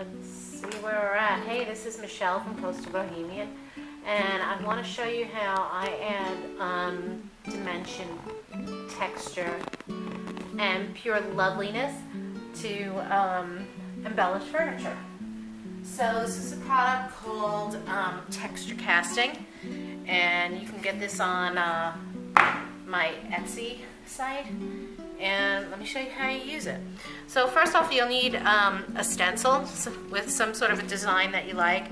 Let's see where we're at. Hey, this is Michelle from Coastal Bohemian, and I want to show you how I add dimension, texture, and pure loveliness to embellish furniture. So this is a product called Texture Casting, and you can get this on my Etsy site. And let me show you how you use it. So first off, you'll need a stencil with some sort of a design that you like.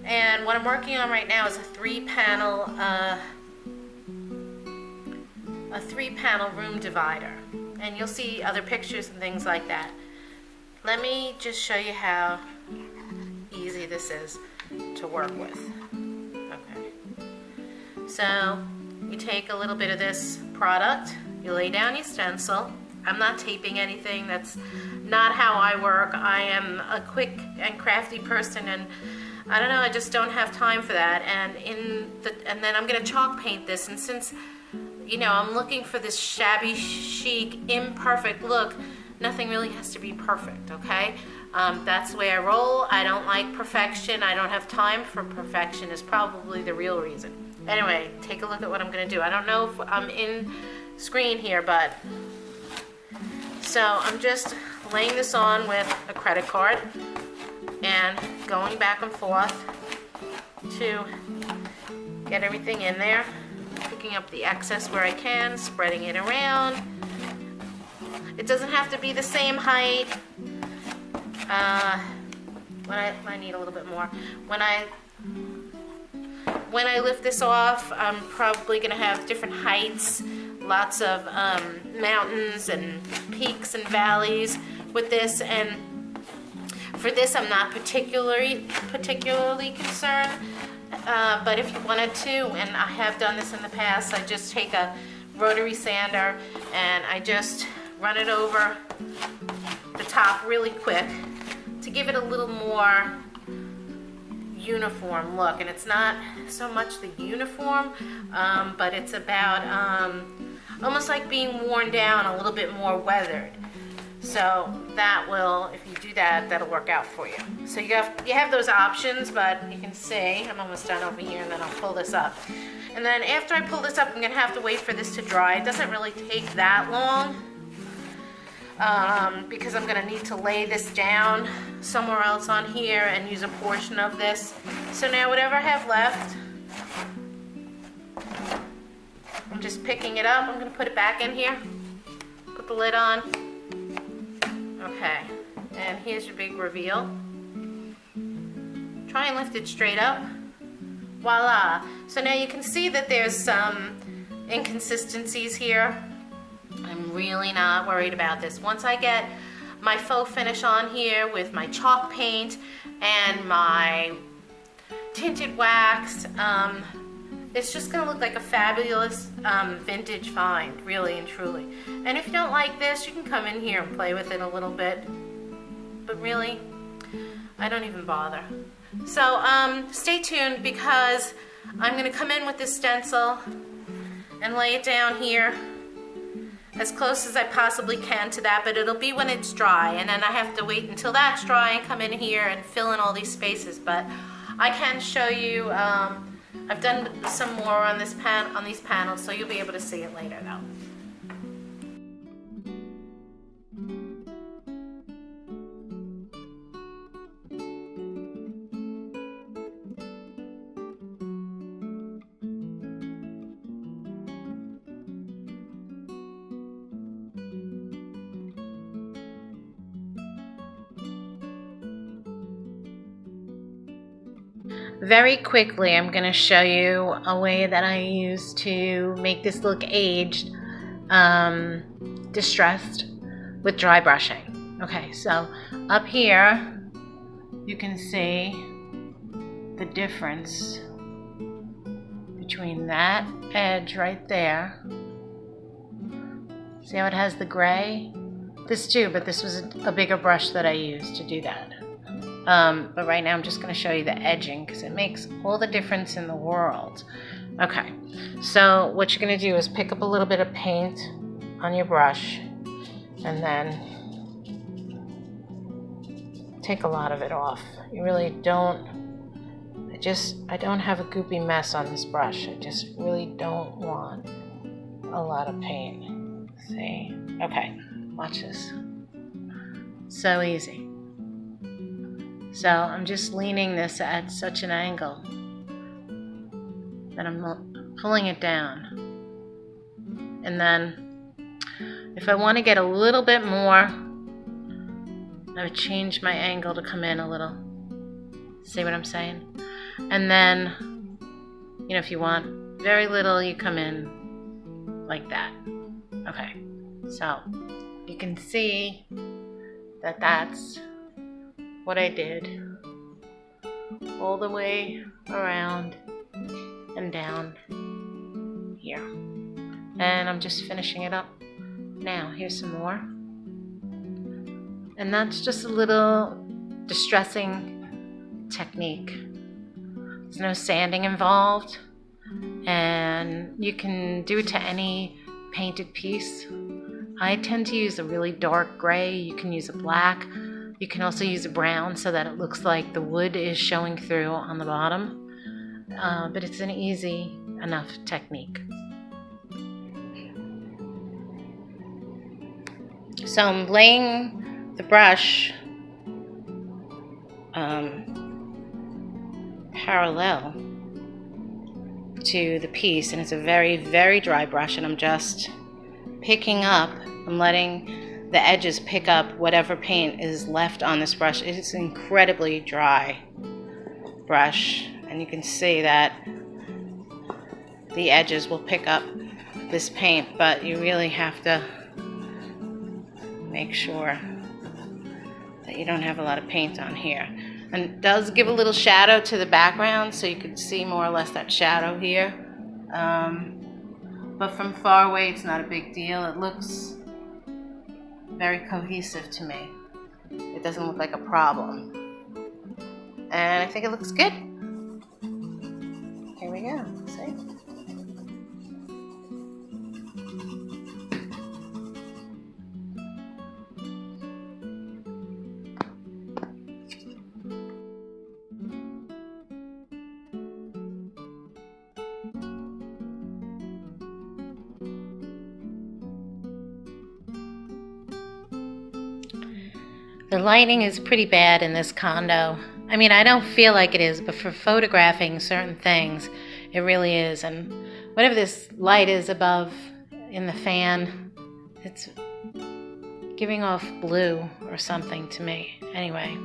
And what I'm working on right now is a three-panel room divider. And you'll see other pictures and things like that. Let me just show you how easy this is to work with. Okay. So you take a little bit of this product. You lay down your stencil. I'm not taping anything. That's not how I work. I am a quick and crafty person, and I don't know, I just don't have time for that. And then I'm gonna chalk paint this, and since I'm looking for this shabby chic, imperfect look, nothing really has to be perfect, okay? That's the way I roll. I don't like perfection. I don't have time for perfection is probably the real reason. Anyway, take a look at what I'm gonna do. I don't know if I'm in screen here, but so I'm just laying this on with a credit card and going back and forth to get everything in there, picking up the excess where I can, spreading it around. It doesn't have to be the same height. I need a little bit more. When I lift this off, I'm probably gonna have different heights. Lots of mountains and peaks and valleys with this, and for this I'm not particularly concerned, but if you wanted to, and I have done this in the past, I just take a rotary sander and I just run it over the top really quick to give it a little more uniform look. And it's not so much the uniform, but it's about almost like being worn down, a little bit more weathered. So that will, if you do that, that'll work out for you. So you have those options, but you can see, I'm almost done over here, and then I'll pull this up. And then after I pull this up, I'm gonna have to wait for this to dry. It doesn't really take that long, because I'm gonna need to lay this down somewhere else on here and use a portion of this. So now whatever I have left, I'm just picking it up. I'm gonna put it back in here, put the lid on. Okay, and here's your big reveal. Try and lift it straight up. Voila. So now you can see that there's some inconsistencies here. I'm really not worried about this. Once I get my faux finish on here with my chalk paint and my tinted wax, it's just gonna look like a fabulous vintage find, really and truly. And if you don't like this, you can come in here and play with it a little bit. But really, I don't even bother. So stay tuned, because I'm gonna come in with this stencil and lay it down here as close as I possibly can to that, but it'll be when it's dry, and then I have to wait until that's dry and come in here and fill in all these spaces. But I can show you, I've done some more on these panels, so you'll be able to see it later though. Very quickly, I'm going to show you a way that I use to make this look aged, distressed, with dry brushing. Okay, so up here, you can see the difference between that edge right there. See how it has the gray? This too, but this was a bigger brush that I used to do that. But right now I'm just going to show you the edging, because it makes all the difference in the world. Okay, so what you're going to do is pick up a little bit of paint on your brush and then take a lot of it off. You really don't. I don't have a goopy mess on this brush. I just really don't want a lot of paint. See? Okay, watch this. So easy. So I'm just leaning this at such an angle that I'm pulling it down. And then if I want to get a little bit more, I would change my angle to come in a little. See what I'm saying? And then, if you want very little, you come in like that. Okay, so you can see that that's what I did all the way around and down here. And I'm just finishing it up now. Here's some more. And that's just a little distressing technique. There's no sanding involved, and you can do it to any painted piece. I tend to use a really dark gray. You can use a black. You can also use a brown so that it looks like the wood is showing through on the bottom. But it's an easy enough technique. So I'm laying the brush parallel to the piece, and it's a very, very dry brush, and I'm just picking up, I'm letting the edges pick up whatever paint is left on this brush. It's an incredibly dry brush, and you can see that the edges will pick up this paint, but you really have to make sure that you don't have a lot of paint on here. And it does give a little shadow to the background, so you can see more or less that shadow here. But from far away, it's not a big deal. It looks very cohesive to me. It doesn't look like a problem. And I think it looks good. Here we go. See? The lighting is pretty bad in this condo. I mean, I don't feel like it is, but for photographing certain things, it really is. And whatever this light is above in the fan, it's giving off blue or something to me. Anyway,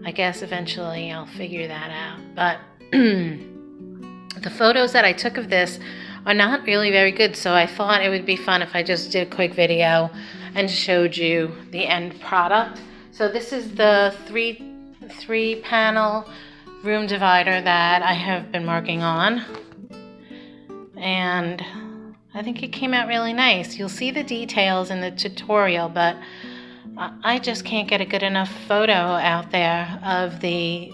I guess eventually I'll figure that out. But the photos that I took of this are not really very good, so I thought it would be fun if I just did a quick video and showed you the end product. So this is the three panel room divider that I have been working on, and I think it came out really nice. You'll see the details in the tutorial, but I just can't get a good enough photo out there of the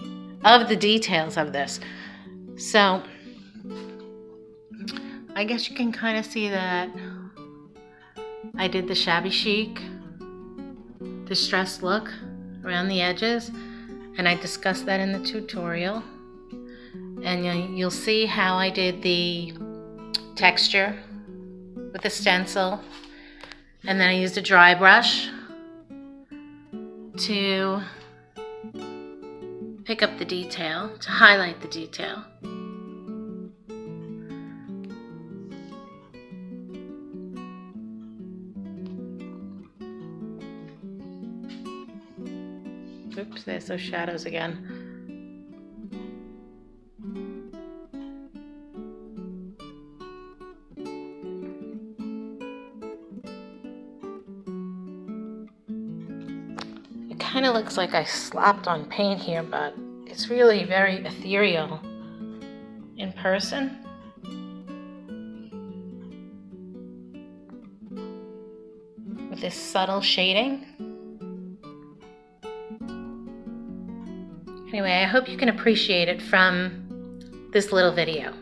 details of this. So I guess you can kind of see that I did the shabby chic distressed look around the edges, and I discussed that in the tutorial. And you'll see how I did the texture with the stencil, and then I used a dry brush to pick up the detail, to highlight the detail. Oops, there's those shadows again. It kind of looks like I slapped on paint here, but it's really very ethereal in person. With this subtle shading. Anyway, I hope you can appreciate it from this little video.